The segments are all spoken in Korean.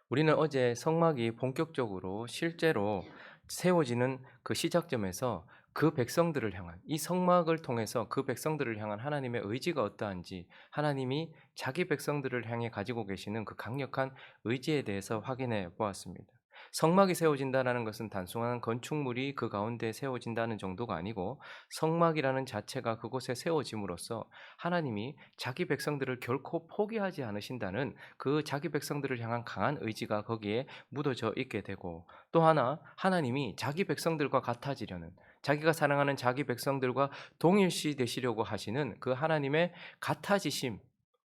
우리는 어제 성막이 본격적으로 실제로 세워지는 그 시작점에서 그 백성들을 향한 이 성막을 통해서 그 백성들을 향한 하나님의 의지가 어떠한지 하나님이 자기 백성들을 향해 가지고 계시는 그 강력한 의지에 대해서 확인해 보았습니다. 성막이 세워진다는 것은 단순한 건축물이 그 가운데 세워진다는 정도가 아니고 성막이라는 자체가 그곳에 세워짐으로써 하나님이 자기 백성들을 결코 포기하지 않으신다는 그 자기 백성들을 향한 강한 의지가 거기에 묻어져 있게 되고, 또 하나 하나님이 자기 백성들과 같아지려는, 자기가 사랑하는 자기 백성들과 동일시 되시려고 하시는 그 하나님의 같아지심,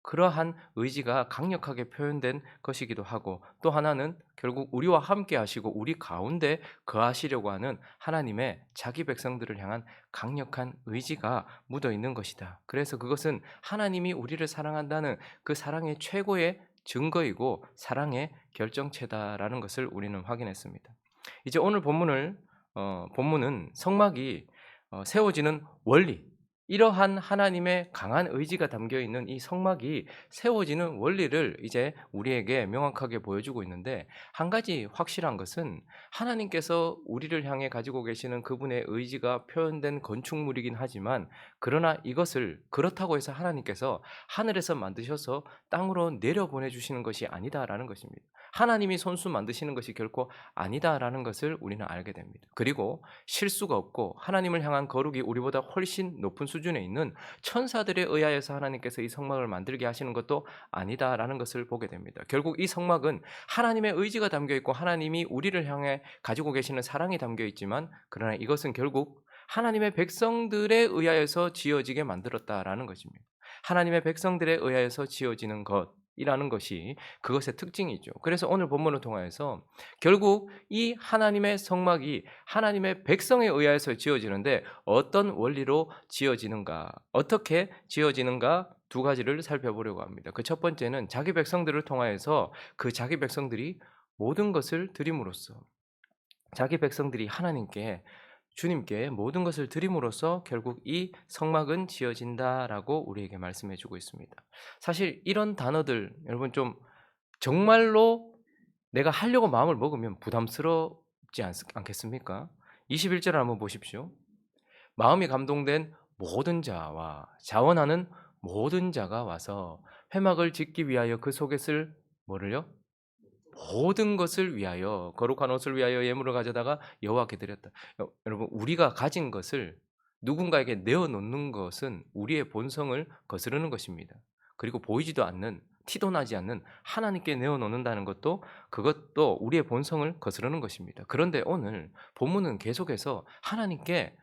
그러한 의지가 강력하게 표현된 것이기도 하고, 또 하나는 결국 우리와 함께 하시고 우리 가운데 거하시려고 하는 하나님의 자기 백성들을 향한 강력한 의지가 묻어 있는 것이다. 그래서 그것은 하나님이 우리를 사랑한다는 그 사랑의 최고의 증거이고 사랑의 결정체다라는 것을 우리는 확인했습니다. 이제 오늘 본문은 성막이 세워지는 원리, 이러한 하나님의 강한 의지가 담겨 있는 이 성막이 세워지는 원리를 이제 우리에게 명확하게 보여주고 있는데, 한 가지 확실한 것은 하나님께서 우리를 향해 가지고 계시는 그분의 의지가 표현된 건축물이긴 하지만, 그러나 이것을 그렇다고 해서 하나님께서 하늘에서 만드셔서 땅으로 내려보내 주시는 것이 아니다라는 것입니다. 하나님이 손수 만드시는 것이 결코 아니다라는 것을 우리는 알게 됩니다. 그리고 실수가 없고 하나님을 향한 거룩이 우리보다 훨씬 높은 수준에 있는 천사들에 의하여서 하나님께서 이 성막을 만들게 하시는 것도 아니다라는 것을 보게 됩니다. 결국 이 성막은 하나님의 의지가 담겨 있고 하나님이 우리를 향해 가지고 계시는 사랑이 담겨 있지만, 그러나 이것은 결국 하나님의 백성들에 의하여서 지어지게 만들었다라는 것입니다. 하나님의 백성들에 의하여서 지어지는 것이라는 것이 그것의 특징이죠. 그래서 오늘 본문을 통하여서 결국 이 하나님의 성막이 하나님의 백성에 의해서 지어지는데 어떤 원리로 지어지는가, 어떻게 지어지는가, 두 가지를 살펴보려고 합니다. 그 첫 번째는 자기 백성들을 통하여서 그 자기 백성들이 모든 것을 드림으로써, 자기 백성들이 하나님께, 주님께 모든 것을 드림으로써 결국 이 성막은 지어진다라고 우리에게 말씀해 주고 있습니다. 사실 이런 단어들 여러분 좀 정말로 내가 하려고 마음을 먹으면 부담스럽지 않겠습니까? 21절을 한번 보십시오. 마음이 감동된 모든 자와 자원하는 모든 자가 와서 회막을 짓기 위하여 그 속에 쓸 뭐를요? 모든 것을 위하여, 거룩한 옷을 위하여 예물을 가져다가 여호와께 드렸다. 여러분, 우리가 가진 것을 누군가에게 내어 놓는 것은 우리의 본성을 거스르는 것입니다. 그리고 보이지도 않는, 티도 나지 않는 하나님께 내어 놓는다는 것도, 그것도 우리의 본성을 거스르는 것입니다. 그런데 오늘 본문은 계속해서 하나님께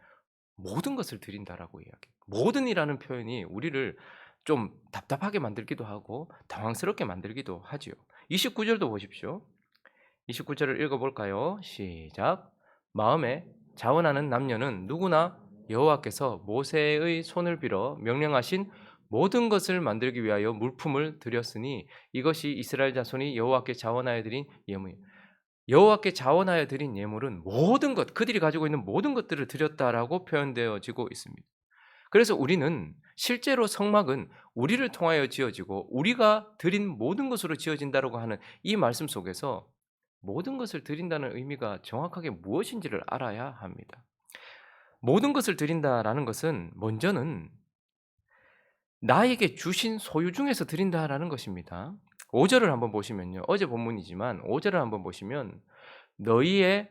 모든 것을 드린다라고 이야기해요. 모든이라는 표현이 우리를 좀 답답하게 만들기도 하고 당황스럽게 만들기도 하지요. 29절도 보십시오. 29절을 읽어볼까요? 시작. 마음에 자원하는 남녀는 누구나 여호와께서 모세의 손을 빌어 명령하신 모든 것을 만들기 위하여 물품을 드렸으니 이것이 이스라엘 자손이 여호와께 자원하여 드린 예물이요. 여호와께 자원하여 드린 예물은 모든 것, 그들이 가지고 있는 모든 것들을 드렸다라고 표현되어지고 있습니다. 그래서 우리는 실제로 성막은 우리를 통하여 지어지고 우리가 드린 모든 것으로 지어진다라고 하는 이 말씀 속에서 모든 것을 드린다는 의미가 정확하게 무엇인지를 알아야 합니다. 모든 것을 드린다라는 것은 먼저는 나에게 주신 소유 중에서 드린다라는 것입니다. 5절을 한번 보시면요. 어제 본문이지만 5절을 한번 보시면 너희의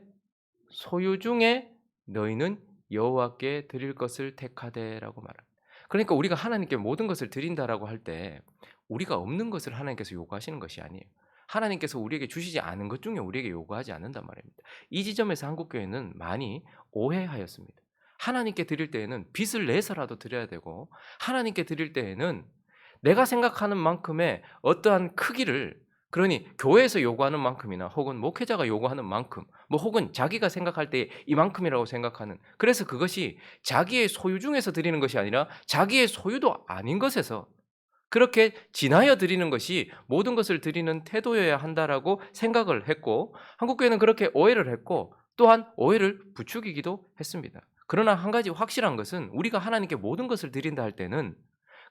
소유 중에 너희는 여호와께 드릴 것을 택하되라고 말합니다. 그러니까 우리가 하나님께 모든 것을 드린다라고 할 때 우리가 없는 것을 하나님께서 요구하시는 것이 아니에요. 하나님께서 우리에게 주시지 않은 것 중에 우리에게 요구하지 않는단 말입니다. 이 지점에서 한국교회는 많이 오해하였습니다. 하나님께 드릴 때에는 빚을 내서라도 드려야 되고, 하나님께 드릴 때에는 내가 생각하는 만큼의 어떠한 크기를, 그러니 교회에서 요구하는 만큼이나 혹은 목회자가 요구하는 만큼, 뭐 혹은 자기가 생각할 때 이만큼이라고 생각하는, 그래서 그것이 자기의 소유 중에서 드리는 것이 아니라 자기의 소유도 아닌 것에서 그렇게 지나여 드리는 것이 모든 것을 드리는 태도여야 한다라고 생각을 했고, 한국교회는 그렇게 오해를 했고 또한 오해를 부추기기도 했습니다. 그러나 한 가지 확실한 것은 우리가 하나님께 모든 것을 드린다 할 때는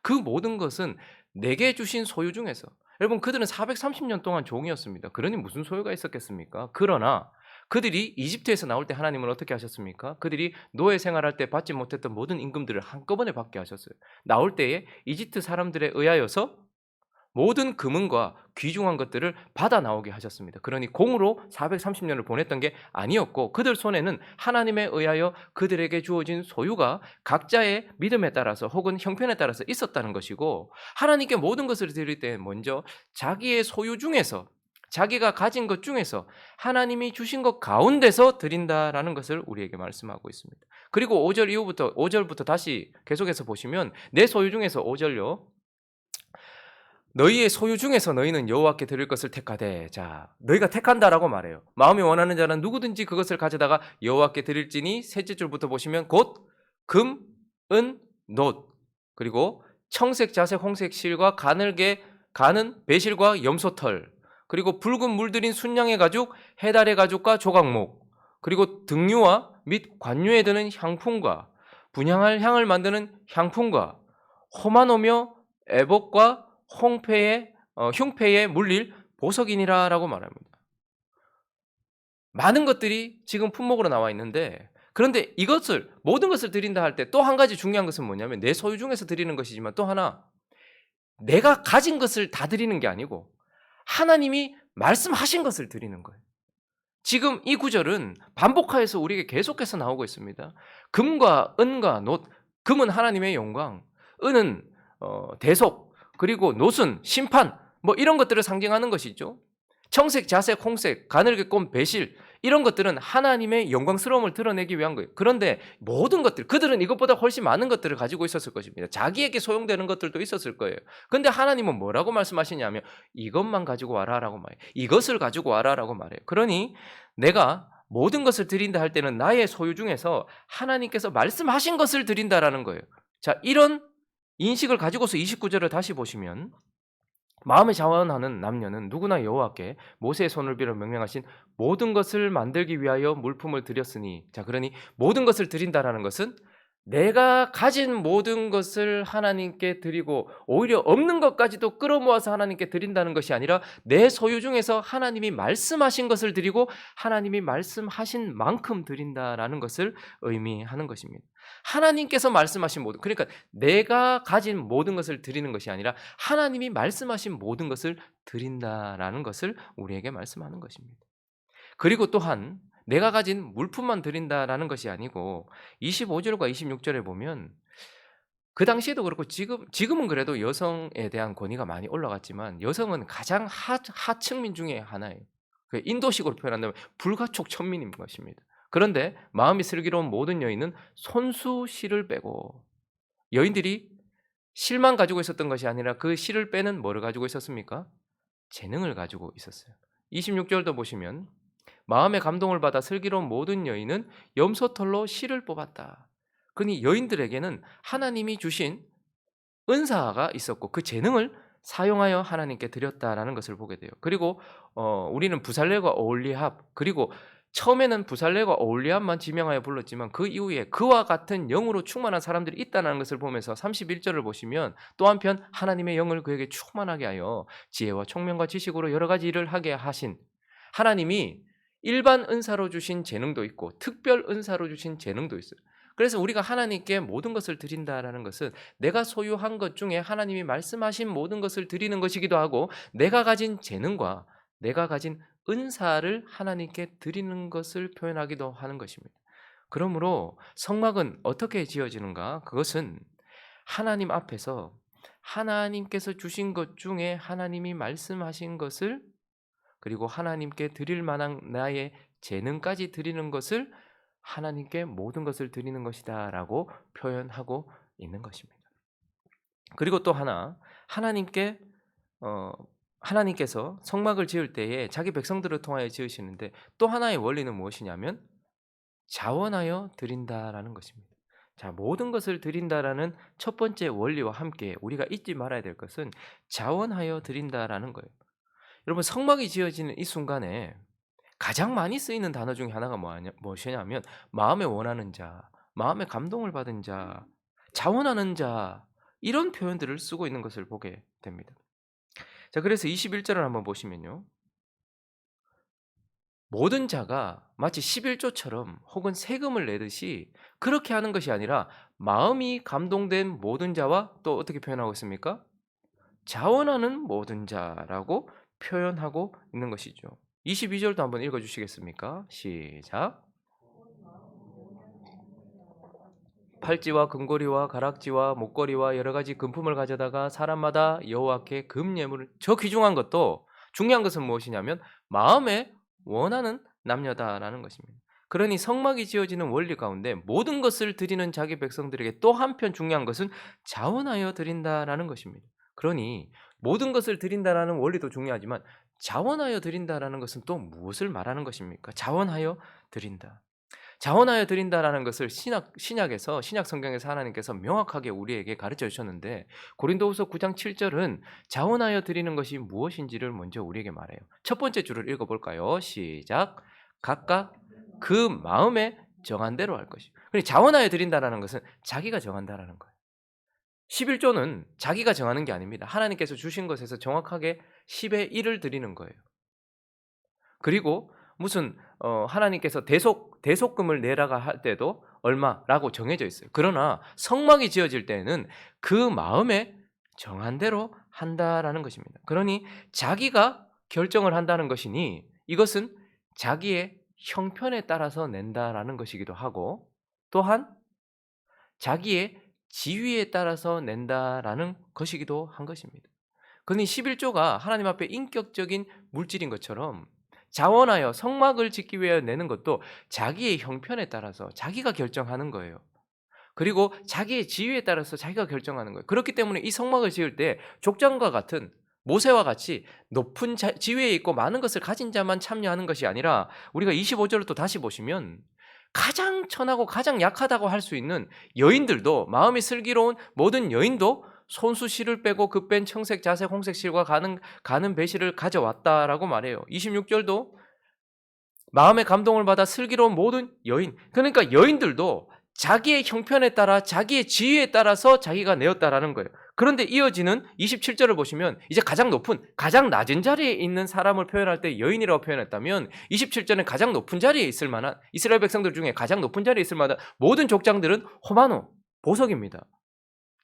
그 모든 것은 내게 주신 소유 중에서. 여러분 그들은 430년 동안 종이었습니다. 그러니 무슨 소유가 있었겠습니까? 그러나 그들이 이집트에서 나올 때 하나님은 어떻게 하셨습니까? 그들이 노예 생활할 때 받지 못했던 모든 임금들을 한꺼번에 받게 하셨어요. 나올 때에 이집트 사람들에 의하여서 모든 금은과 귀중한 것들을 받아 나오게 하셨습니다. 그러니 공으로 430년을 보냈던 게 아니었고 그들 손에는 하나님에 의하여 그들에게 주어진 소유가 각자의 믿음에 따라서 혹은 형편에 따라서 있었다는 것이고 하나님께 모든 것을 드릴 때 먼저 자기의 소유 중에서 자기가 가진 것 중에서 하나님이 주신 것 가운데서 드린다라는 것을 우리에게 말씀하고 있습니다. 그리고 5절 이후부터 5절부터 다시 계속해서 보시면 내 소유 중에서 5절요. 너희의 소유 중에서 너희는 여호와께 드릴 것을 택하되 자 너희가 택한다라고 말해요. 마음이 원하는 자는 누구든지 그것을 가져다가 여호와께 드릴지니 셋째 줄부터 보시면 곧 금, 은, 놋 그리고 청색, 자색, 홍색 실과 가늘게 가는 배실과 염소털 그리고 붉은 물들인 순양의 가죽, 해달의 가죽과 조각목 그리고 등유와 및 관유에 드는 향품과 분향할 향을 만드는 향품과 호마노며 애복과 흉패에 물릴 보석이니라라고 말합니다. 많은 것들이 지금 품목으로 나와 있는데 그런데 이것을 모든 것을 드린다 할 때 또 한 가지 중요한 것은 뭐냐면 내 소유 중에서 드리는 것이지만 또 하나 내가 가진 것을 다 드리는 게 아니고 하나님이 말씀하신 것을 드리는 거예요. 지금 이 구절은 반복하여서 우리에게 계속해서 나오고 있습니다. 금과 은과 놋, 금은 하나님의 영광, 은은 대속, 그리고 놋은 심판, 뭐 이런 것들을 상징하는 것이죠. 청색, 자색, 홍색, 가늘게 꼰 배실 이런 것들은 하나님의 영광스러움을 드러내기 위한 거예요. 그런데 모든 것들 그들은 이것보다 훨씬 많은 것들을 가지고 있었을 것입니다. 자기에게 소용되는 것들도 있었을 거예요. 그런데 하나님은 뭐라고 말씀하시냐면 이것만 가지고 와라라고 말해요. 이것을 가지고 와라라고 말해요. 그러니 내가 모든 것을 드린다 할 때는 나의 소유 중에서 하나님께서 말씀하신 것을 드린다라는 거예요. 자, 이런 인식을 가지고서 29절을 다시 보시면 마음에 자원하는 남녀는 누구나 여호와께 모세의 손을 빌어 명령하신 모든 것을 만들기 위하여 물품을 드렸으니 자 그러니 모든 것을 드린다라는 것은 내가 가진 모든 것을 하나님께 드리고 오히려 없는 것까지도 끌어모아서 하나님께 드린다는 것이 아니라 내 소유 중에서 하나님이 말씀하신 것을 드리고 하나님이 말씀하신 만큼 드린다라는 것을 의미하는 것입니다. 하나님께서 말씀하신 모든 그러니까 내가 가진 모든 것을 드리는 것이 아니라 하나님이 말씀하신 모든 것을 드린다라는 것을 우리에게 말씀하는 것입니다. 그리고 또한 내가 가진 물품만 드린다라는 것이 아니고 25절과 26절에 보면 그 당시에도 그렇고 지금은 그래도 여성에 대한 권위가 많이 올라갔지만 여성은 가장 하층민 중에 하나예요. 인도식으로 표현한다면 불가촉 천민인 것입니다. 그런데 마음이 슬기로운 모든 여인은 손수 실을 빼고 여인들이 실만 가지고 있었던 것이 아니라 그 실을 빼는 뭐를 가지고 있었습니까? 재능을 가지고 있었어요. 26절도 보시면 마음의 감동을 받아 슬기로운 모든 여인은 염소털로 실을 뽑았다. 그러니 여인들에게는 하나님이 주신 은사가 있었고 그 재능을 사용하여 하나님께 드렸다라는 것을 보게 돼요. 그리고 우리는 부살레과 오홀리합 그리고 처음에는 부살레과 오홀리합만 지명하여 불렀지만 그 이후에 그와 같은 영으로 충만한 사람들이 있다는 것을 보면서 31절을 보시면 또 한편 하나님의 영을 그에게 충만하게 하여 지혜와 총명과 지식으로 여러 가지 일을 하게 하신 하나님이 일반 은사로 주신 재능도 있고 특별 은사로 주신 재능도 있어요. 그래서 우리가 하나님께 모든 것을 드린다라는 것은 내가 소유한 것 중에 하나님이 말씀하신 모든 것을 드리는 것이기도 하고 내가 가진 재능과 내가 가진 은사를 하나님께 드리는 것을 표현하기도 하는 것입니다. 그러므로 성막은 어떻게 지어지는가? 그것은 하나님 앞에서 하나님께서 주신 것 중에 하나님이 말씀하신 것을 그리고 하나님께 드릴 만한 나의 재능까지 드리는 것을 하나님께 모든 것을 드리는 것이다라고 표현하고 있는 것입니다. 그리고 또 하나 하나님께 하나님께서 성막을 지을 때에 자기 백성들을 통하여 지으시는데 또 하나의 원리는 무엇이냐면 자원하여 드린다라는 것입니다. 자, 모든 것을 드린다라는 첫 번째 원리와 함께 우리가 잊지 말아야 될 것은 자원하여 드린다라는 거예요. 여러분 성막이 지어지는 이 순간에 가장 많이 쓰이는 단어 중에 하나가 무엇이냐면 마음에 원하는 자, 마음에 감동을 받은 자, 자원하는 자 이런 표현들을 쓰고 있는 것을 보게 됩니다. 자, 그래서 21절을 한번 보시면요. 모든 자가 마치 11조처럼 혹은 세금을 내듯이 그렇게 하는 것이 아니라 마음이 감동된 모든 자와 또 어떻게 표현하고 있습니까? 자원하는 모든 자라고 표현하고 있는 것이죠. 22절도 한번 읽어 주시겠습니까? 시작. 팔찌와 금고리와 가락지와 목걸이와 여러 가지 금품을 가져다가 사람마다 여호와께 금예물을, 저 귀중한 것도, 중요한 것은 무엇이냐면 마음에 원하는 남녀다라는 것입니다. 그러니 성막이 지어지는 원리 가운데 모든 것을 드리는 자기 백성들에게 또 한편 중요한 것은 자원하여 드린다라는 것입니다. 그러니 모든 것을 드린다라는 원리도 중요하지만 자원하여 드린다라는 것은 또 무엇을 말하는 것입니까? 자원하여 드린다. 자원하여 드린다라는 것을 신약에서, 신약 성경에서 하나님께서 명확하게 우리에게 가르쳐 주셨는데, 고린도후서 9장 7절은 자원하여 드리는 것이 무엇인지를 먼저 우리에게 말해요. 첫 번째 줄을 읽어 볼까요? 시작. 각각 그 마음에 정한 대로 할 것이. 그러니까 자원하여 드린다라는 것은 자기가 정한다라는 거예요. 11조는 자기가 정하는 게 아닙니다. 하나님께서 주신 것에서 정확하게 10의 1을 드리는 거예요. 그리고 무슨 하나님께서 대속금을 내라가 할 때도 얼마라고 정해져 있어요. 그러나 성막이 지어질 때에는 그 마음에 정한 대로 한다라는 것입니다. 그러니 자기가 결정을 한다는 것이니 이것은 자기의 형편에 따라서 낸다라는 것이기도 하고, 또한 자기의 지위에 따라서 낸다라는 것이기도 한 것입니다. 그러니 11조가 하나님 앞에 인격적인 물질인 것처럼 자원하여 성막을 짓기 위해 내는 것도 자기의 형편에 따라서 자기가 결정하는 거예요. 그리고 자기의 지위에 따라서 자기가 결정하는 거예요. 그렇기 때문에 이 성막을 지을 때 족장과 같은, 모세와 같이 높은 지위에 있고 많은 것을 가진 자만 참여하는 것이 아니라, 우리가 25절을 또 다시 보시면 가장 천하고 가장 약하다고 할 수 있는 여인들도, 마음이 슬기로운 모든 여인도 손수 실을 빼고 그 뺀 청색 자색 홍색 실과 가는 배실을 가져왔다라고 말해요. 26절도 마음의 감동을 받아 슬기로운 모든 여인, 그러니까 여인들도 자기의 형편에 따라 자기의 지위에 따라서 자기가 내었다라는 거예요. 그런데 이어지는 27절을 보시면 이제 가장 높은, 가장 낮은 자리에 있는 사람을 표현할 때 여인이라고 표현했다면, 27절은 가장 높은 자리에 있을 만한, 이스라엘 백성들 중에 가장 높은 자리에 있을 만한 모든 족장들은 호마노, 보석입니다.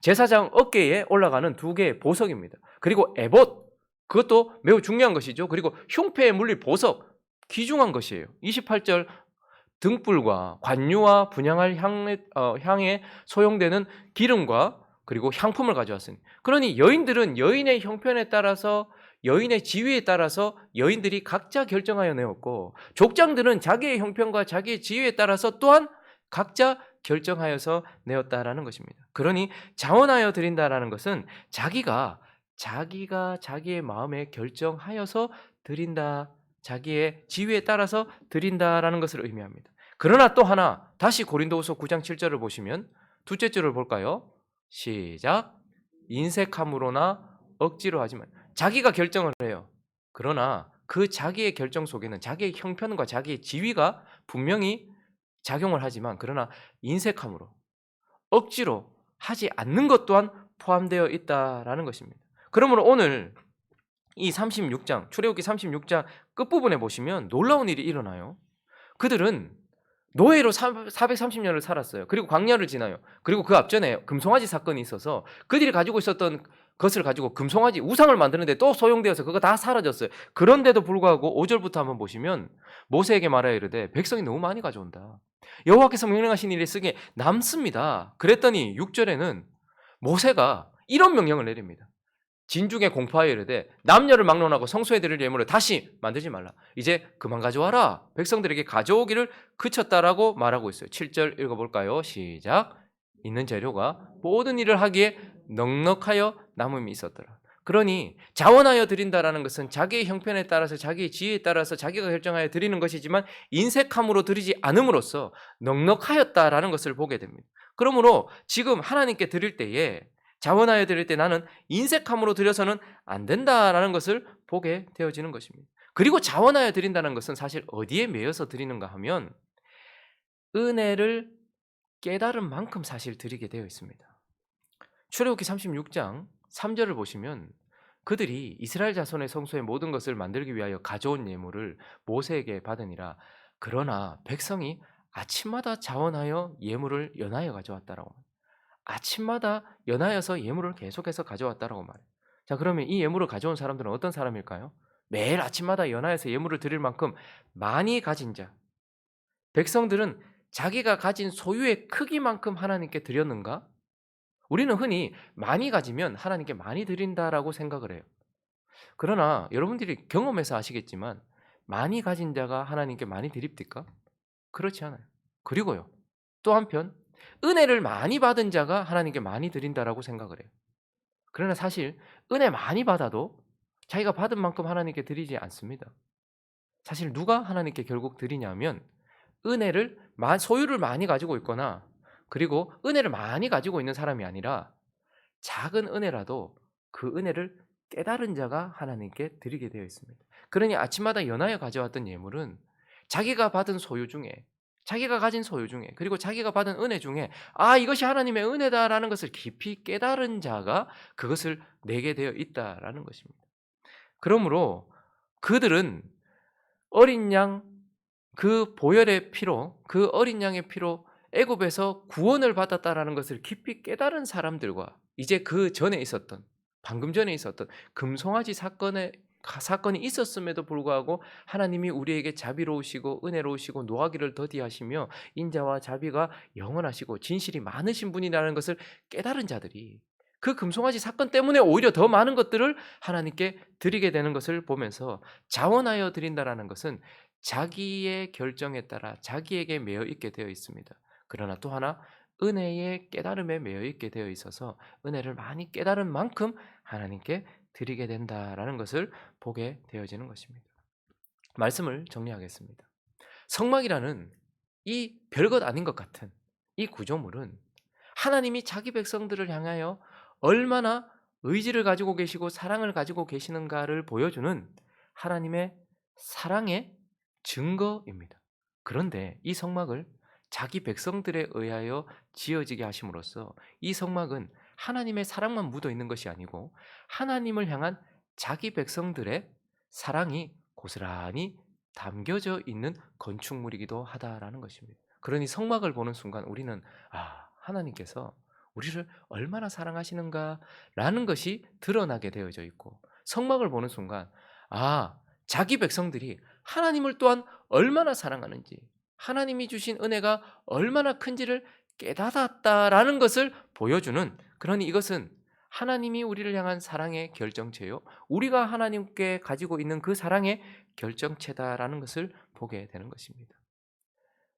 제사장 어깨에 올라가는 2개의 보석입니다. 그리고 에봇, 그것도 매우 중요한 것이죠. 그리고 흉패에 물릴 보석, 귀중한 것이에요. 28절 등불과 관유와 분향할 향에 소용되는 기름과 그리고 향품을 가져왔으니, 그러니 여인들은 여인의 형편에 따라서, 여인의 지위에 따라서 여인들이 각자 결정하여 내었고, 족장들은 자기의 형편과 자기의 지위에 따라서 또한 각자 결정하여서 내었다라는 것입니다. 그러니 자원하여 드린다라는 것은 자기가 자기의 마음에 결정하여서 드린다, 자기의 지위에 따라서 드린다라는 것을 의미합니다. 그러나 또 하나, 다시 고린도후서 9장 7절을 보시면 둘째 줄을 볼까요? 시작. 인색함으로나 억지로 하지만, 자기가 결정을 해요. 그러나 그 자기의 결정 속에는 자기의 형편과 자기의 지위가 분명히 작용을 하지만, 그러나 인색함으로, 억지로 하지 않는 것 또한 포함되어 있다라는 것입니다. 그러므로 오늘 이 36장, 출애굽기 36장 끝부분에 보시면 놀라운 일이 일어나요. 그들은 노예로 430년을 살았어요. 그리고 광야를 지나요. 그리고 그 앞전에 금송아지 사건이 있어서 그들이 가지고 있었던 것을 가지고 금송아지 우상을 만드는데 또 소용되어서 그거 다 사라졌어요. 그런데도 불구하고 5절부터 한번 보시면 모세에게 말하여 이르되 백성이 너무 많이 가져온다. 여호와께서 명령하신 일이 쓰기에 남습니다. 그랬더니 6절에는 모세가 이런 명령을 내립니다. 진중에 공포하여 이르되 남녀를 막론하고 성소에 드릴 예물을 다시 만들지 말라. 이제 그만 가져와라. 백성들에게 가져오기를 그쳤다라고 말하고 있어요. 7절 읽어볼까요? 시작. 있는 재료가 모든 일을 하기에 넉넉하여 남음이 있었더라. 그러니 자원하여 드린다라는 것은 자기의 형편에 따라서 자기의 지혜에 따라서 자기가 결정하여 드리는 것이지만 인색함으로 드리지 않음으로써 넉넉하였다라는 것을 보게 됩니다. 그러므로 지금 하나님께 드릴 때에, 자원하여 드릴 때 나는 인색함으로 드려서는 안 된다라는 것을 보게 되어지는 것입니다. 그리고 자원하여 드린다는 것은 사실 어디에 매여서 드리는가 하면 은혜를 깨달은 만큼 사실 드리게 되어 있습니다. 출애굽기 36장 3 절을 보시면 그들이 이스라엘 자손의 성소의 모든 것을 만들기 위하여 가져온 예물을 모세에게 받으니라. 그러나 백성이 아침마다 자원하여 예물을 연하여 가져왔다라고 말해요. 아침마다 연하여서 예물을 계속해서 가져왔다라고 말해요. 자, 그러면 이 예물을 가져온 사람들은 어떤 사람일까요? 매일 아침마다 연하여서 예물을 드릴 만큼 많이 가진 자. 백성들은 자기가 가진 소유의 크기만큼 하나님께 드렸는가? 우리는 흔히 많이 가지면 하나님께 많이 드린다라고 생각을 해요. 그러나 여러분들이 경험해서 아시겠지만 많이 가진 자가 하나님께 많이 드립니까? 그렇지 않아요. 그리고요, 또 한편 은혜를 많이 받은 자가 하나님께 많이 드린다라고 생각을 해요. 그러나 사실 은혜 많이 받아도 자기가 받은 만큼 하나님께 드리지 않습니다. 사실 누가 하나님께 결국 드리냐면 은혜를 소유를 많이 가지고 있거나 그리고 은혜를 많이 가지고 있는 사람이 아니라 작은 은혜라도 그 은혜를 깨달은 자가 하나님께 드리게 되어 있습니다. 그러니 아침마다 연하여 가져왔던 예물은 자기가 받은 소유 중에, 자기가 가진 소유 중에, 그리고 자기가 받은 은혜 중에 이것이 하나님의 은혜다라는 것을 깊이 깨달은 자가 그것을 내게 되어 있다라는 것입니다. 그러므로 그들은 어린 양 그 보혈의 피로, 그 어린 양의 피로 애굽에서 구원을 받았다라는 것을 깊이 깨달은 사람들과 이제 그 전에 있었던, 방금 전에 있었던 금송아지 사건이 있었음에도 불구하고 하나님이 우리에게 자비로우시고 은혜로우시고 노하기를 더디하시며 인자와 자비가 영원하시고 진실이 많으신 분이라는 것을 깨달은 자들이 그 금송아지 사건 때문에 오히려 더 많은 것들을 하나님께 드리게 되는 것을 보면서 자원하여 드린다라는 것은 자기의 결정에 따라 자기에게 매여 있게 되어 있습니다. 그러나 또 하나 은혜의 깨달음에 매여 있게 되어 있어서 은혜를 많이 깨달은 만큼 하나님께 드리게 된다라는 것을 보게 되어지는 것입니다. 말씀을 정리하겠습니다. 성막이라는 이 별것 아닌 것 같은 이 구조물은 하나님이 자기 백성들을 향하여 얼마나 의지를 가지고 계시고 사랑을 가지고 계시는가를 보여주는 하나님의 사랑의 증거입니다. 그런데 이 성막을 자기 백성들에 의하여 지어지게 하심으로써 이 성막은 하나님의 사랑만 묻어 있는 것이 아니고 하나님을 향한 자기 백성들의 사랑이 고스란히 담겨져 있는 건축물이기도 하다라는 것입니다. 그러니 성막을 보는 순간 우리는 하나님께서 우리를 얼마나 사랑하시는가라는 것이 드러나게 되어져 있고 성막을 보는 순간 자기 백성들이 하나님을 또한 얼마나 사랑하는지 하나님이 주신 은혜가 얼마나 큰지를 깨닫았다라는 것을 보여주는 그러니 이것은 하나님이 우리를 향한 사랑의 결정체요. 우리가 하나님께 가지고 있는 그 사랑의 결정체다라는 것을 보게 되는 것입니다.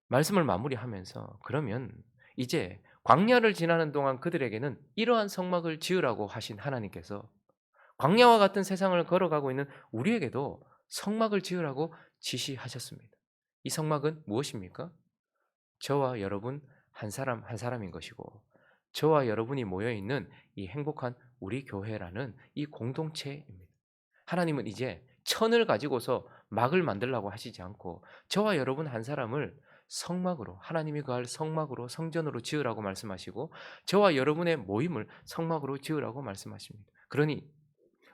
말씀을 마무리하면서 그러면 이제 광야를 지나는 동안 그들에게는 이러한 성막을 지으라고 하신 하나님께서 광야와 같은 세상을 걸어가고 있는 우리에게도 성막을 지으라고 지시하셨습니다. 이 성막은 무엇입니까? 저와 여러분 한 사람 한 사람인 것이고 저와 여러분이 모여 있는 이 행복한 우리 교회라는 이 공동체입니다. 하나님은 이제 천을 가지고서 막을 만들라고 하시지 않고 저와 여러분 한 사람을 성막으로 하나님이 거할 성막으로 성전으로 지으라고 말씀하시고 저와 여러분의 모임을 성막으로 지으라고 말씀하십니다. 그러니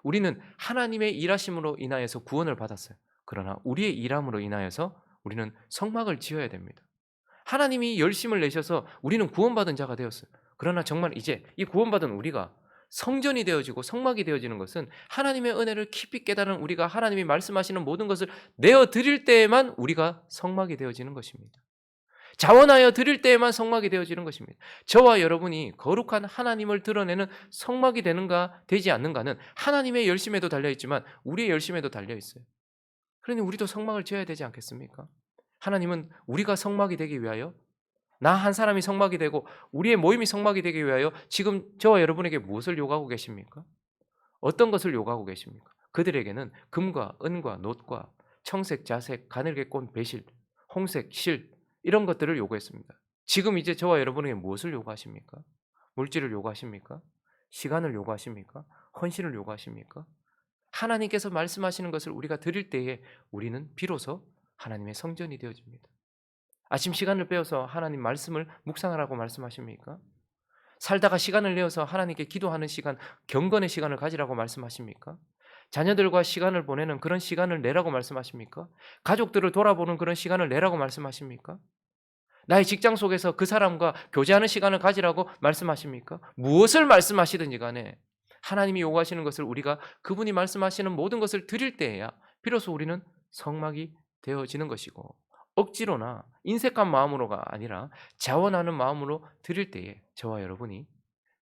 우리는 하나님의 일하심으로 인하여서 구원을 받았어요. 그러나 우리의 일함으로 인하여서 우리는 성막을 지어야 됩니다. 하나님이 열심을 내셔서 우리는 구원받은 자가 되었어요. 그러나 정말 이제 이 구원받은 우리가 성전이 되어지고 성막이 되어지는 것은 하나님의 은혜를 깊이 깨달은 우리가 하나님이 말씀하시는 모든 것을 내어 드릴 때에만 우리가 성막이 되어지는 것입니다. 자원하여 드릴 때에만 성막이 되어지는 것입니다. 저와 여러분이 거룩한 하나님을 드러내는 성막이 되는가 되지 않는가는 하나님의 열심에도 달려있지만 우리의 열심에도 달려있어요. 그러니 우리도 성막을 지어야 되지 않겠습니까? 하나님은 우리가 성막이 되기 위하여 나 한 사람이 성막이 되고 우리의 모임이 성막이 되기 위하여 지금 저와 여러분에게 무엇을 요구하고 계십니까? 어떤 것을 요구하고 계십니까? 그들에게는 금과 은과 놋과 청색, 자색, 가늘게 꼰 배실, 홍색, 실 이런 것들을 요구했습니다. 지금 이제 저와 여러분에게 무엇을 요구하십니까? 물질을 요구하십니까? 시간을 요구하십니까? 헌신을 요구하십니까? 하나님께서 말씀하시는 것을 우리가 드릴 때에 우리는 비로소 하나님의 성전이 되어집니다. 아침 시간을 빼어서 하나님 말씀을 묵상하라고 말씀하십니까? 살다가 시간을 내어서 하나님께 기도하는 시간, 경건의 시간을 가지라고 말씀하십니까? 자녀들과 시간을 보내는 그런 시간을 내라고 말씀하십니까? 가족들을 돌아보는 그런 시간을 내라고 말씀하십니까? 나의 직장 속에서 그 사람과 교제하는 시간을 가지라고 말씀하십니까? 무엇을 말씀하시든지 간에 하나님이 요구하시는 것을 우리가 그분이 말씀하시는 모든 것을 드릴 때에야 비로소 우리는 성막이 되어지는 것이고, 억지로나 인색한 마음으로가 아니라 자원하는 마음으로 드릴 때에 저와 여러분이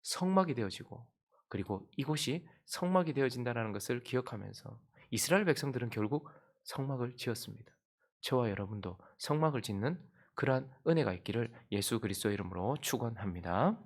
성막이 되어지고, 그리고 이곳이 성막이 되어진다는 것을 기억하면서 이스라엘 백성들은 결국 성막을 지었습니다. 저와 여러분도 성막을 짓는 그러한 은혜가 있기를 예수 그리스도 이름으로 축원합니다.